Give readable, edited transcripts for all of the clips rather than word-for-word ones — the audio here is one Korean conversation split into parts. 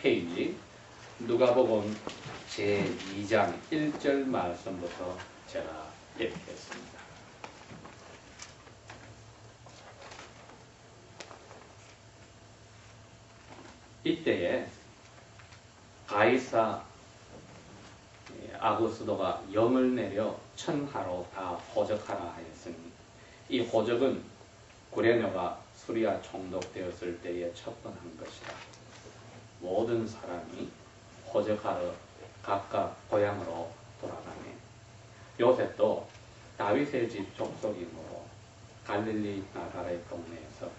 페이지 누가복음 제2장 1절 말씀부터 제가 읽겠습니다. 이때에 가이사 아구스도가 영을 내려 천하로 다 호적하라 하였으니 이 호적은 구레네가 수리아 총독되었을 때에 첩번한 것이다. 모든 사람이 호적하러 각각 고향으로 돌아가네. 요셉도 다윗의 집 족속이므로 갈릴리 나사렛 동네에서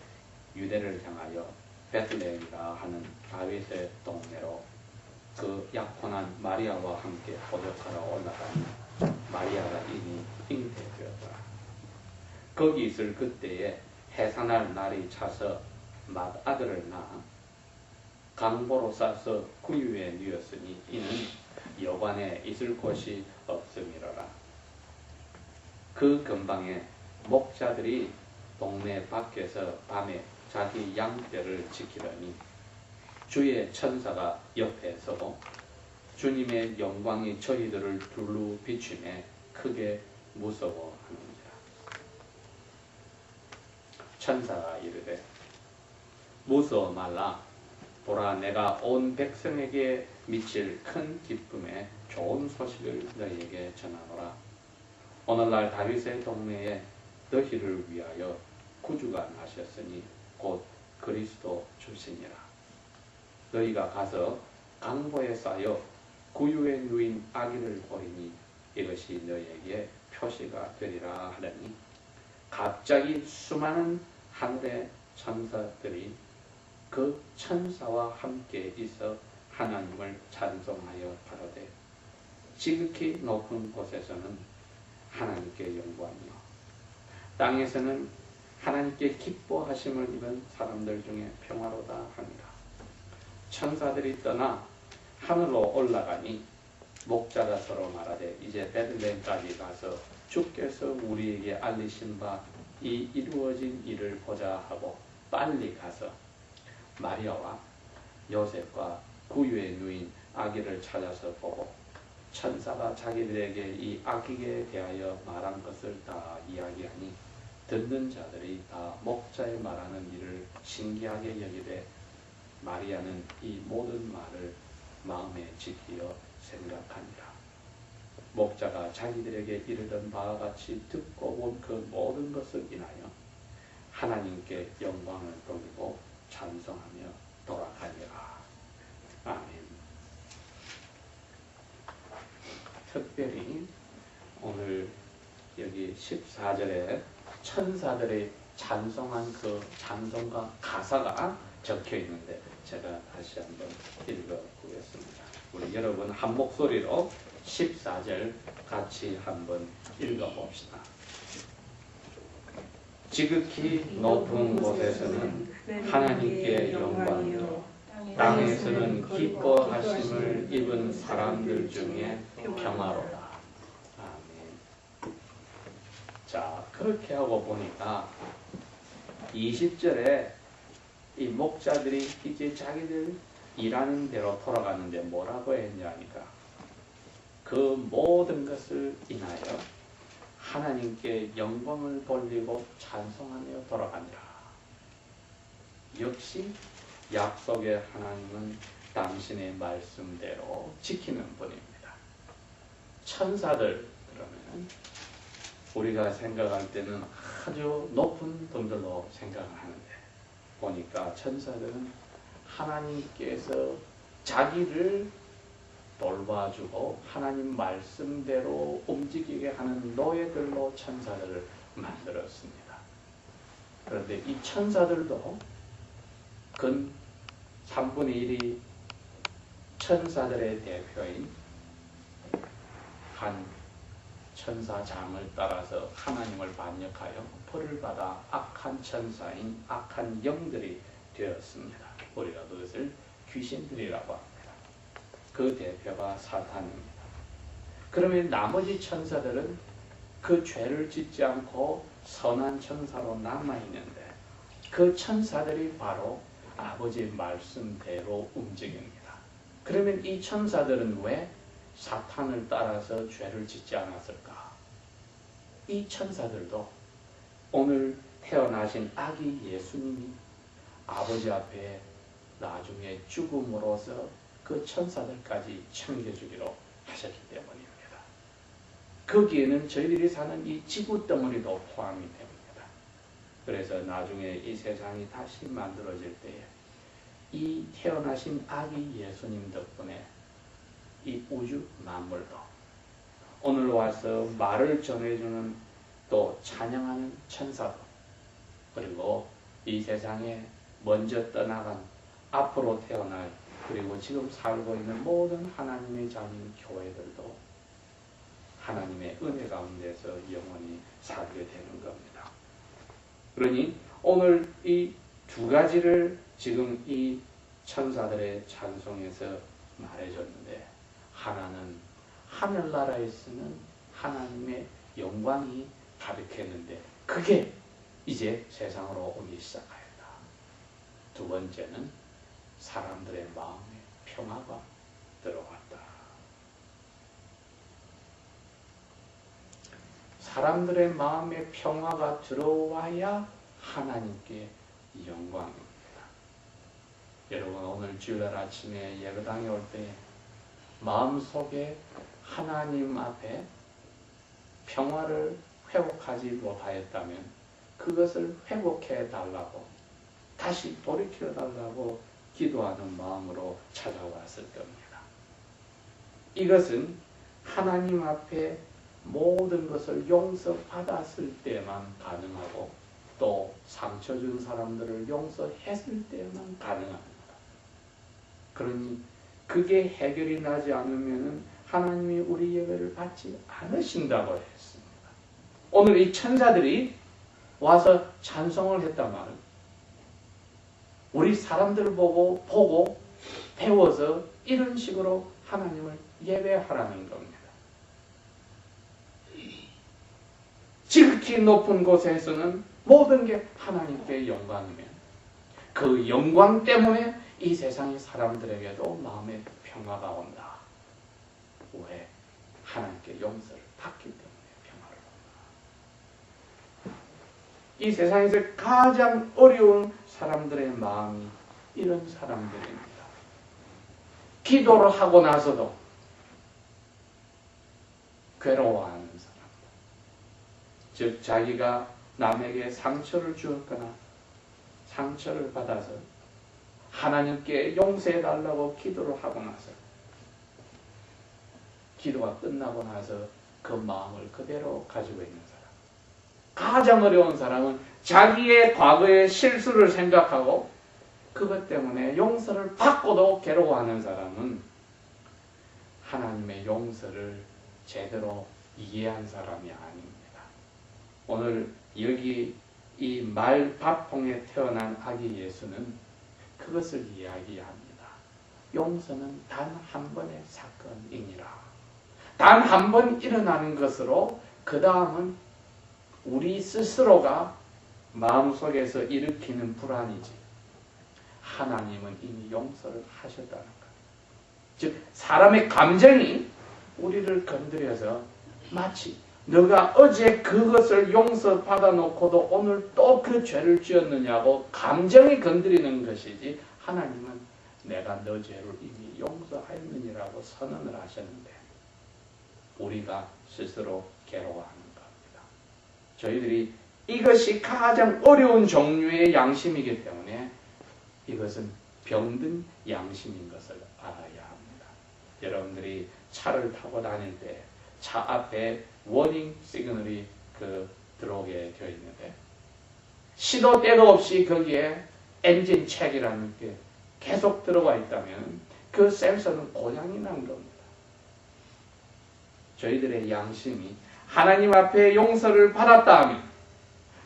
유대를 향하여 베들레헴이라 하는 다윗의 동네로 그 약혼한 마리아와 함께 호적하러 올라가니 마리아가 이미 잉태되었더라. 거기 있을 그때에 해산할 날이 차서 맏아들을 낳아 강보로 싸서 구유에 누웠으니 이는 여관에 있을 곳이 없음이로라. 그 근방에 목자들이 동네 밖에서 밤에 자기 양떼를 지키더니 주의 천사가 옆에 서고 주님의 영광이 저희들을 둘러 비추매 크게 무서워하는지라. 천사가 이르되 무서워 말라. 보라, 내가 온 백성에게 미칠 큰 기쁨에 좋은 소식을 너희에게 전하노라. 오늘날 다윗의 동네에 너희를 위하여 구주가 나셨으니 곧 그리스도 주시니라. 너희가 가서 강보에 쌓여 구유에 누인 아기를 보리니 이것이 너희에게 표시가 되리라 하더니 갑자기 수많은 하늘의 천사들이 그 천사와 함께 있어 하나님을 찬송하여 가로되 지극히 높은 곳에서는 하나님께 영광이요 땅에서는 하나님께 기뻐하심을 입은 사람들 중에 평화로다 합니다. 천사들이 떠나 하늘로 올라가니 목자가 서로 말하되 이제 베들레헴까지 가서 주께서 우리에게 알리신 바 이 이루어진 일을 보자 하고 빨리 가서 마리아와 요셉과 구유에 누인 아기를 찾아서 보고 천사가 자기들에게 이 아기에 대하여 말한 것을 다 이야기하니 듣는 자들이 다 목자의 말하는 일을 신기하게 여기되 마리아는 이 모든 말을 마음에 지키어 생각하니라. 목자가 자기들에게 이르던 바와 같이 듣고 본 그 모든 것을 인하여 하나님께 영광을 돌리고 찬송하며 돌아가니라. 아멘. 특별히 오늘 여기 14절에 천사들의 찬송한 그 찬송과 가사가 적혀 있는데 제가 다시 한번 읽어보겠습니다. 우리 여러분 한 목소리로 14절 같이 한번 읽어봅시다. 지극히 높은 곳에서는 하나님께 영광이요 땅에서는 기뻐하심을 입은 사람들 중에 평화로다. 아멘. 자, 그렇게 하고 보니까 20절에 이 목자들이 이제 자기들 일하는 대로 돌아가는데 뭐라고 했냐니까 그 모든 것을 인하여 하나님께 영광을 돌리고 찬송하며 돌아가니라. 역시 약속의 하나님은 당신의 말씀대로 지키는 분입니다. 천사들 그러면 우리가 생각할 때는 아주 높은 분들로 생각을 하는데 보니까 천사들은 하나님께서 자기를 돌봐주고 하나님 말씀대로 움직이게 하는 노예들로 천사들을 만들었습니다. 그런데 이 천사들도 근 3분의 1이 천사들의 대표인 한 천사장을 따라서 하나님을 반역하여 벌을 받아 악한 천사인 악한 영들이 되었습니다. 우리가 그것을 귀신들이라고 합니다. 그 대표가 사탄입니다. 그러면 나머지 천사들은 그 죄를 짓지 않고 선한 천사로 남아있는데 그 천사들이 바로 아버지의 말씀대로 움직입니다. 그러면 이 천사들은 왜 사탄을 따라서 죄를 짓지 않았을까? 이 천사들도 오늘 태어나신 아기 예수님이 아버지 앞에 나중에 죽음으로써 그 천사들까지 챙겨주기로 하셨기 때문입니다. 거기에는 저희들이 사는 이 지구 덩어리도 포함이 됩니다. 그래서 나중에 이 세상이 다시 만들어질 때에 이 태어나신 아기 예수님 덕분에 이 우주 만물도 오늘 와서 말을 전해주는 또 찬양하는 천사도 그리고 이 세상에 먼저 떠나간 앞으로 태어날 그리고 지금 살고 있는 모든 하나님의 자녀인 교회들도 하나님의 은혜 가운데서 영원히 살게 되는 겁니다. 그러니 오늘 이 두 가지를 지금 이 천사들의 찬송에서 말해줬는데 하나는 하늘나라에 쓰는 하나님의 영광이 가득했는데 그게 이제 세상으로 오기 시작하였다. 두 번째는 사람들의 마음에 평화가 들어왔다. 사람들의 마음에 평화가 들어와야 하나님께 영광입니다. 여러분 오늘 주일날 아침에 예배당에 올 때 마음속에 하나님 앞에 평화를 회복하지 못하였다면 그것을 회복해 달라고 다시 돌이켜 달라고 기도하는 마음으로 찾아왔을 겁니다. 이것은 하나님 앞에 모든 것을 용서받았을 때만 가능하고 또 상처 준 사람들을 용서했을 때만 가능합니다. 그러니 그게 해결이 나지 않으면 하나님이 우리 예배를 받지 않으신다고 했습니다. 오늘 이 천사들이 와서 찬송을 했단 말은 우리 사람들을 보고 배워서 이런 식으로 하나님을 예배하라는 겁니다. 지극히 높은 곳에서는 모든 게 하나님께 영광이면 그 영광 때문에 이 세상의 사람들에게도 마음의 평화가 온다. 왜? 하나님께 용서를 받기 때문에 평화를 온다. 이 세상에서 가장 어려운 사람들의 마음이 이런 사람들입니다. 기도를 하고 나서도 괴로워하는 사람. 즉 자기가 남에게 상처를 주었거나 상처를 받아서 하나님께 용서해달라고 기도를 하고 나서 기도가 끝나고 나서 그 마음을 그대로 가지고 있는 사람. 가장 어려운 사람은 자기의 과거의 실수를 생각하고 그것 때문에 용서를 받고도 괴로워하는 사람은 하나님의 용서를 제대로 이해한 사람이 아닙니다. 오늘 여기 이 말밥통에 태어난 아기 예수는 그것을 이야기합니다. 용서는 단 한 번의 사건이니라. 단 한 번 일어나는 것으로 그 다음은 우리 스스로가 마음속에서 일으키는 불안이지 하나님은 이미 용서를 하셨다는 것. 즉 사람의 감정이 우리를 건드려서 마치 너가 어제 그것을 용서받아 놓고도 오늘 또 그 죄를 지었느냐고 감정이 건드리는 것이지 하나님은 내가 너 죄를 이미 용서하였느니라고 선언을 하셨는데 우리가 스스로 괴로워하는 겁니다. 저희들이 이것이 가장 어려운 종류의 양심이기 때문에 이것은 병든 양심인 것을 알아야 합니다. 여러분들이 차를 타고 다닐 때 차 앞에 워닝 시그널이 들어오게 되어 있는데 시도 때도 없이 거기에 엔진 체크라는 게 계속 들어와 있다면 그 센서는 고장이 난 겁니다. 저희들의 양심이 하나님 앞에 용서를 받았다 하면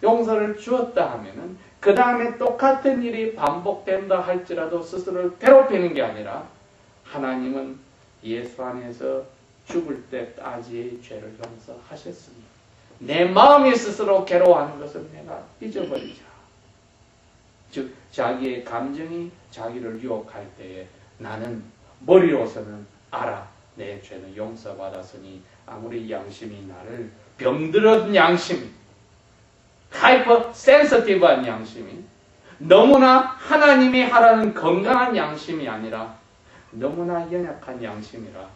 용서를 주었다 하면은 그 다음에 똑같은 일이 반복된다 할지라도 스스로를 괴롭히는 게 아니라 하나님은 예수 안에서 죽을 때까지 죄를 용서하셨으니 내 마음이 스스로 괴로워하는 것을 내가 잊어버리자. 즉 자기의 감정이 자기를 유혹할 때에 나는 머리로서는 알아. 내 죄는 용서받았으니 아무리 양심이 나를 병들은 양심이 하이퍼 센서티브한 양심이 너무나 하나님이 하라는 건강한 양심이 아니라 너무나 연약한 양심이라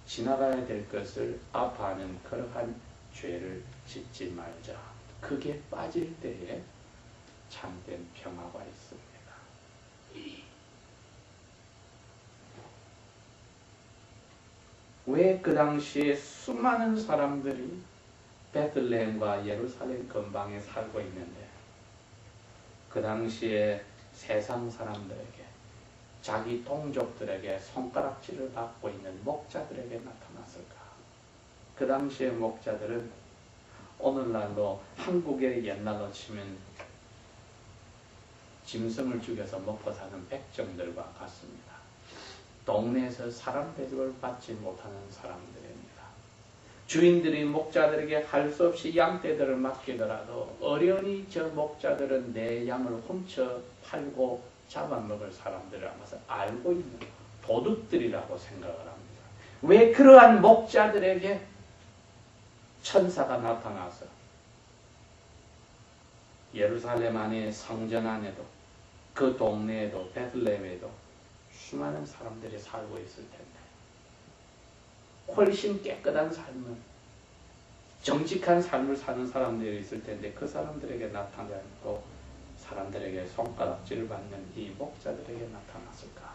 지나가야 될 것을 아파하는 그러한 죄를 짓지 말자. 그게 빠질 때에 참된 평화가 있습니다. 왜 그 당시에 수많은 사람들이 베들레헴과 예루살렘 근방에 살고 있는데 그 당시에 세상 사람들에게 자기 동족들에게 손가락질을 받고 있는 목자들에게 나타났을까? 그 당시의 목자들은 오늘날로 한국의 옛날로 치면 짐승을 죽여서 먹고 사는 백정들과 같습니다. 동네에서 사람 대접을 받지 못하는 사람들입니다. 주인들이 목자들에게 할 수 없이 양떼들을 맡기더라도 어련히 저 목자들은 내 양을 훔쳐 팔고 잡아먹을 사람들이라는 것을 알고 있는 도둑들이라고 생각을 합니다. 왜 그러한 목자들에게 천사가 나타나서 예루살렘 안에 성전 안에도 그 동네에도 베들레헴에도 수많은 사람들이 살고 있을 텐데 훨씬 깨끗한 삶을 정직한 삶을 사는 사람들이 있을 텐데 그 사람들에게 나타나고 사람들에게 손가락질을 받는 이 목자들에게 나타났을까?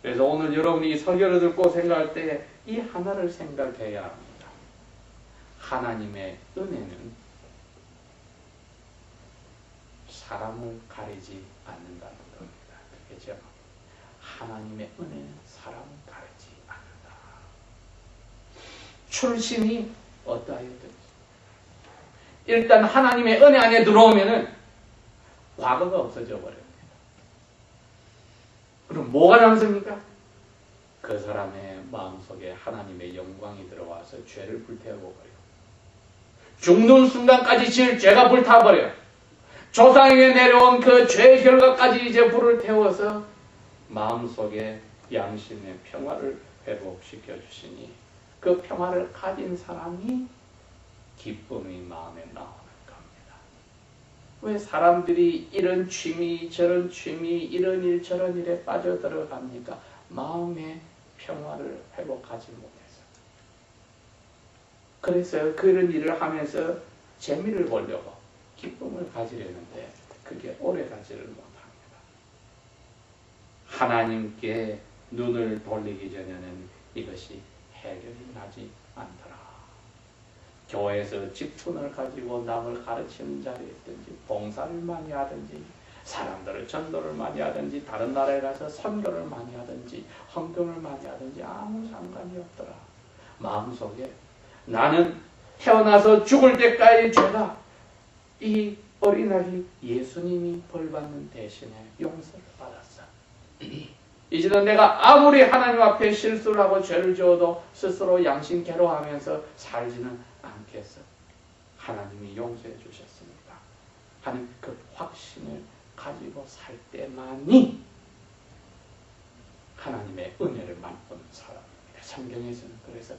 그래서 오늘 여러분이 이 설교를 듣고 생각할 때 이 하나를 생각해야 합니다. 하나님의 은혜는 사람을 가리지 않는다는 겁니다. 그렇죠? 하나님의 은혜는 사람을 가리지 않는다. 출신이 어떠하였든지 일단 하나님의 은혜 안에 들어오면은 과거가 없어져 버립니다. 그럼 뭐가 남습니까? 그 사람의 마음속에 하나님의 영광이 들어와서 죄를 불태워버려요. 죽는 순간까지 지을 죄가 불타버려요. 조상에게 내려온 그 죄의 결과까지 이제 불을 태워서 마음속에 양심의 평화를 회복시켜 주시니 그 평화를 가진 사람이 기쁨이 마음에 나오는 겁니다. 왜 사람들이 이런 취미 저런 취미 이런 일 저런 일에 빠져들어갑니까? 마음의 평화를 회복하지 못해서. 그래서 그런 일을 하면서 재미를 보려고 기쁨을 가지려는데 그게 오래 가지를 못합니다. 하나님께 눈을 돌리기 전에는 이것이 해결이 나지 않더라. 교회에서 직분을 가지고 남을 가르치는 자리에 있든지 봉사를 많이 하든지 사람들을 전도를 많이 하든지 다른 나라에 가서 선교를 많이 하든지 헌금을 많이 하든지 아무 상관이 없더라. 마음속에 나는 태어나서 죽을 때까지 죄다 이 어린아이 예수님이 벌받는 대신에 용서를 받았어. 이제는 내가 아무리 하나님 앞에 실수를 하고 죄를 지어도 스스로 양심 괴로워하면서 살지는 않겠어. 하나님이 용서해 주셨습니다. 하는 그 확신을 가지고 살 때만이 하나님의 은혜를 맛보는 사람입니다. 성경에서는 그래서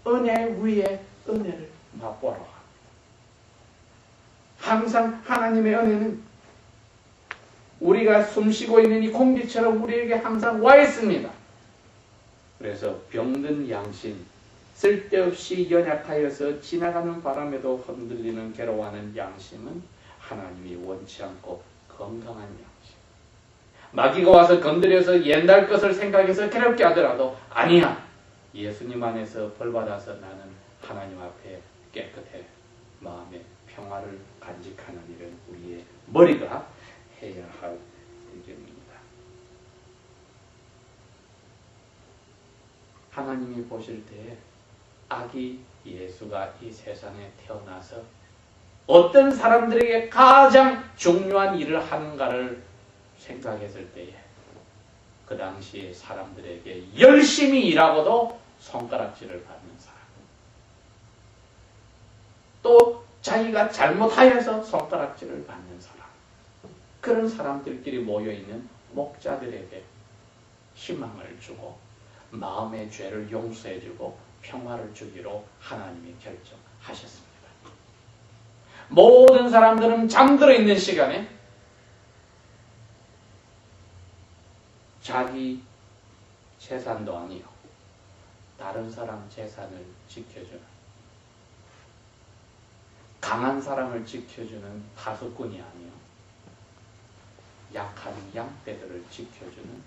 은혜 위에 은혜를 맛보러 합니다. 항상 하나님의 은혜는 우리가 숨쉬고 있는 이 공기처럼 우리에게 항상 와 있습니다. 그래서 병든 양심, 쓸데없이 연약하여서 지나가는 바람에도 흔들리는 괴로워하는 양심은 하나님이 원치 않고 건강한 양심. 마귀가 와서 건드려서 옛날 것을 생각해서 괴롭게 하더라도 아니야. 예수님 안에서 벌받아서 나는 하나님 앞에 깨끗해. 마음의 평화를 간직하는 일은 우리의 머리가 해야 할 일입니다. 하나님이 보실 때에 아기 예수가 이 세상에 태어나서 어떤 사람들에게 가장 중요한 일을 하는가를 생각했을 때에 그 당시에 사람들에게 열심히 일하고도 손가락질을 받는 사람, 또 자기가 잘못하여서 손가락질을 받는 사람, 그런 사람들끼리 모여있는 목자들에게 희망을 주고 마음의 죄를 용서해주고 평화를 주기로 하나님이 결정하셨습니다. 모든 사람들은 잠들어 있는 시간에 자기 재산도 아니요 다른 사람 재산을 지켜주는, 강한 사람을 지켜주는 파수꾼이 아니요 약한 양떼들을 지켜주는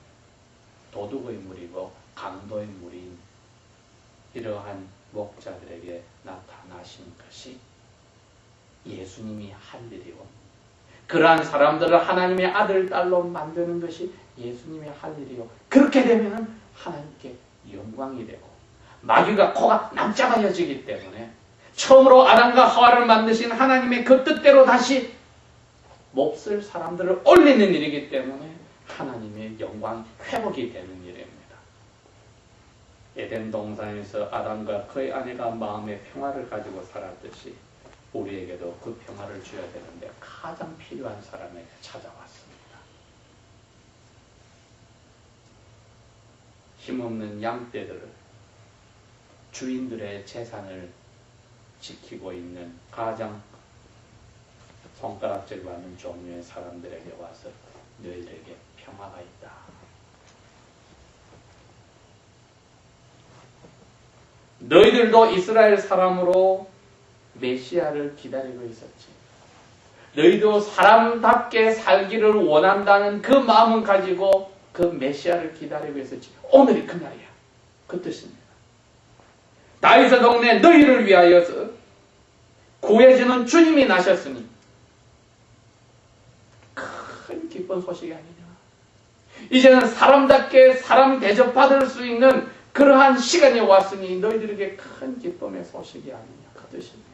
도둑의 무리고 강도의 무리인 이러한 목자들에게 나타나신 것이 예수님이 할 일이고, 그러한 사람들을 하나님의 아들, 딸로 만드는 것이 예수님의 할 일이요, 그렇게 되면 하나님께 영광이 되고 마귀가 코가 납작아져지기 때문에 처음으로 아담과 하와를 만드신 하나님의 그 뜻대로 다시 몹쓸 사람들을 올리는 일이기 때문에 하나님의 영광 회복이 되는 일입니다. 에덴 동산에서 아담과 그의 아내가 마음의 평화를 가지고 살았듯이 우리에게도 그 평화를 줘야 되는데 가장 필요한 사람에게 찾아왔습니다. 힘없는 양떼들을, 주인들의 재산을 지키고 있는 가장 손가락질 받는 종류의 사람들에게 와서 너희들에게 평화가 있다. 너희들도 이스라엘 사람으로 메시아를 기다리고 있었지. 너희도 사람답게 살기를 원한다는 그 마음을 가지고 그 메시아를 기다리고 있었지. 오늘이 그날이야. 그 뜻입니다. 다윗의 동네 너희를 위하여서 구해주는 주님이 나셨으니 큰 기쁜 소식이 아니냐. 이제는 사람답게 사람 대접받을 수 있는 그러한 시간이 왔으니 너희들에게 큰 기쁨의 소식이 아니냐. 그 뜻입니다.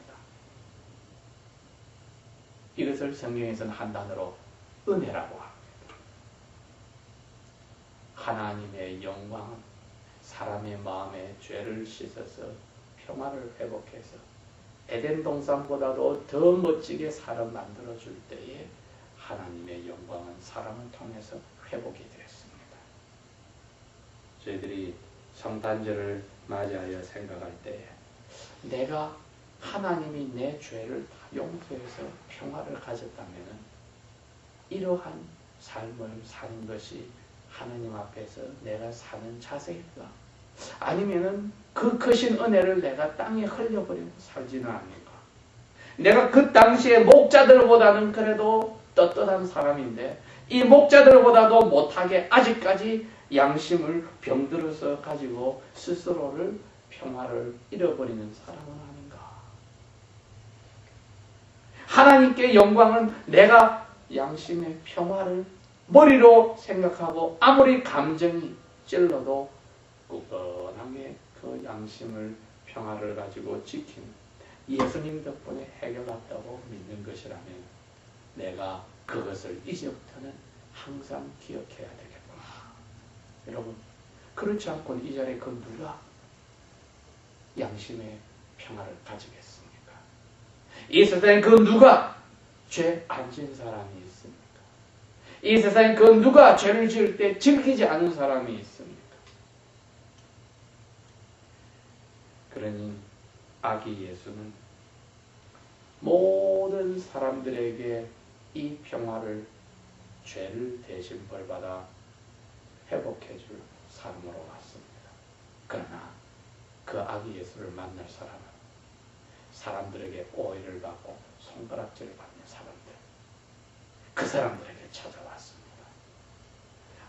이것을 성경에서는 한 단어로 은혜라고 합니다. 하나님의 영광은 사람의 마음에 죄를 씻어서 평화를 회복해서 에덴 동산보다도 더 멋지게 사람 만들어줄 때에 하나님의 영광은 사람을 통해서 회복이 되었습니다. 저희들이 성탄절을 맞이하여 생각할 때에 내가 하나님이 내 죄를 다 용서해서 평화를 가졌다면 이러한 삶을 사는 것이 하나님 앞에서 내가 사는 자세일까? 아니면은 그 크신 은혜를 내가 땅에 흘려버리고 살지는 않는가? 내가 그 당시에 목자들보다는 그래도 떳떳한 사람인데 이 목자들보다도 못하게 아직까지 양심을 병들어서 가지고 스스로를 평화를 잃어버리는 사람은 아닌가? 하나님께 영광은 내가 양심의 평화를 머리로 생각하고 아무리 감정이 찔러도 굳건하게 그 양심을 평화를 가지고 지키는 예수님 덕분에 해결났다고 믿는 것이라면 내가 그것을 이제부터는 항상 기억해야 되겠구나. 여러분, 그렇지 않고는 이 자리에 그 누가 양심의 평화를 가지겠습니까? 이 세상에 그 누가 죄 안 지은 사람이 있습니까? 이 세상에 그 누가 죄를 지을 때 즐기지 않은 사람이 있습니까? 그러니 아기 예수는 모든 사람들에게 이 평화를 죄를 대신 벌받아 회복해 줄 삶으로 왔습니다. 그러나 그 아기 예수를 만날 사람은 사람들에게 오해를 받고 손가락질을 받는 사람들, 그 사람들에게 찾아왔습니다.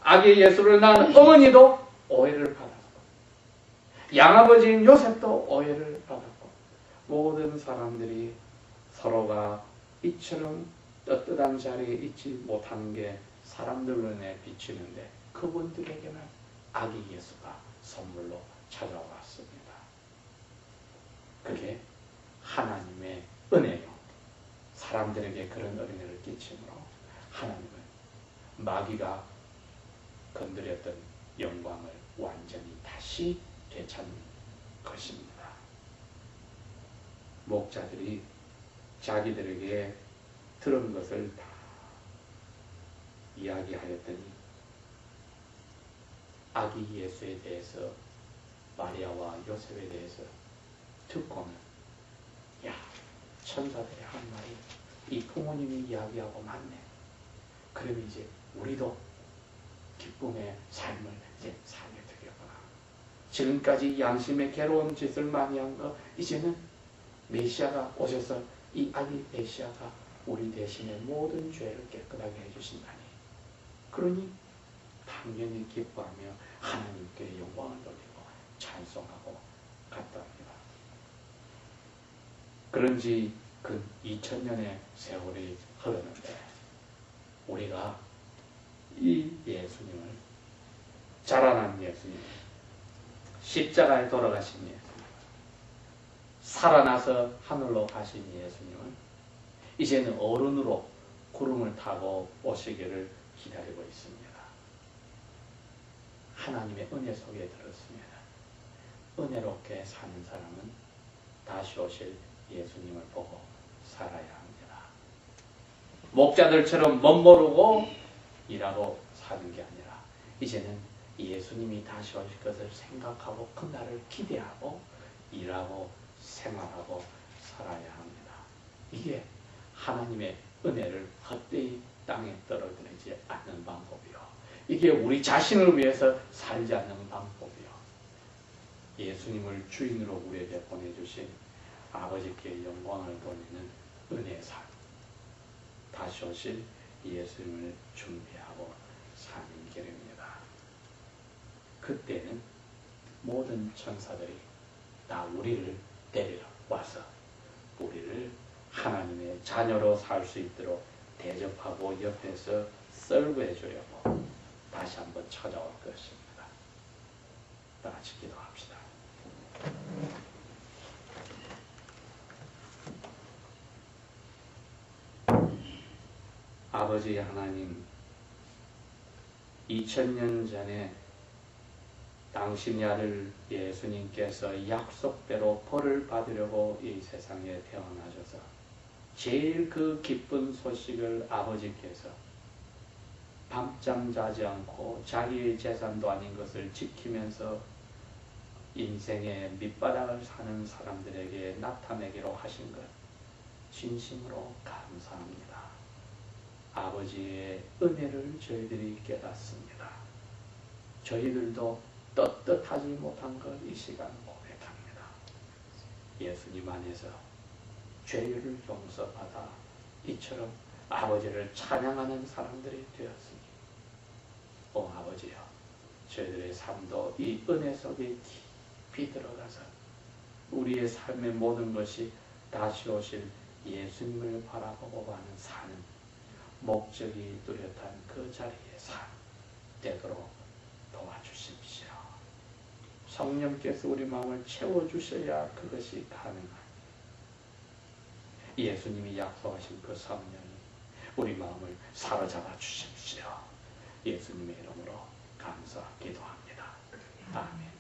아기 예수를 낳은 어머니도 오해를 받았고 양아버지인 요셉도 오해를 받았고 모든 사람들이 서로가 이처럼 떳떳한 자리에 있지 못한 게 사람들 눈에 비치는데 그분들에게는 아기 예수가 선물로 찾아왔습니다. 그게 하나님의 은혜요. 사람들에게 그런 은혜를 끼침으로 하나님은 마귀가 건드렸던 영광을 완전히 다시 되찾는 것입니다. 목자들이 자기들에게 들은 것을 다 이야기하였더니 아기 예수에 대해서 마리아와 요셉에 대해서 듣고는 야, 천사들의 한 말이 이 부모님이 이야기하고 맞네. 그럼 이제 우리도 기쁨의 삶을 이제 살게 되겠구나. 지금까지 양심의 괴로운 짓을 많이 한 거 이제는 메시아가 오셔서 이 아기 메시아가 우리 대신에 모든 죄를 깨끗하게 해주신다니. 그러니 당연히 기뻐하며 하나님께 영광을 돌리고 찬송하고 갔답니다. 그런지 그 2000년의 세월이 흐르는데 우리가 이 예수님을, 자라난 예수님, 십자가에 돌아가신 예수님, 살아나서 하늘로 가신 예수님은 이제는 어른으로 구름을 타고 오시기를 기다리고 있습니다. 하나님의 은혜 속에 들었으면 은혜롭게 사는 사람은 다시 오실 예수님을 보고 살아야 합니다. 목자들처럼 멋모르고 일하고 사는 게 아니라 이제는 예수님이 다시 오실 것을 생각하고 그날을 기대하고 일하고 생활하고 살아야 합니다. 이게 하나님의 은혜를 헛되이 땅에 떨어뜨리지 않는 방법이요. 이게 우리 자신을 위해서 살지 않는 방법이요. 예수님을 주인으로 우리에게 보내주신 아버지께 영광을 돌리는 은혜의 삶. 다시 오실 예수님을 준비하고 사는 길입니다. 그때는 모든 천사들이 다 우리를 데리러 와서 우리를 하나님의 자녀로 살 수 있도록 대접하고 옆에서 서브해 주려고 다시 한번 찾아올 것입니다. 다 같이 기도합시다. 아버지 하나님, 2000년 전에 당신의 아들 예수님께서 약속대로 벌을 받으려고 이 세상에 태어나셔서 제일 그 기쁜 소식을 아버지께서 밤잠 자지 않고 자기의 재산도 아닌 것을 지키면서 인생의 밑바닥을 사는 사람들에게 나타내기로 하신 것 진심으로 감사합니다. 아버지의 은혜를 저희들이 깨닫습니다. 저희들도 떳떳하지 못한 것 이 시간 고백합니다. 예수님 안에서 죄를 용서받아 이처럼 아버지를 찬양하는 사람들이 되었으니 오 아버지여, 저희들의 삶도 이 은혜 속에 깊이 들어가서 우리의 삶의 모든 것이 다시 오실 예수님을 바라보고 가는 사는 목적이 뚜렷한 그 자리에 산 되도록 도와주십시오. 성령께서 우리 마음을 채워주셔야 그것이 가능합니다. 예수님이 약속하신 그 성령이 우리 마음을 사로잡아 주십시오. 예수님의 이름으로 감사 기도합니다. 아멘.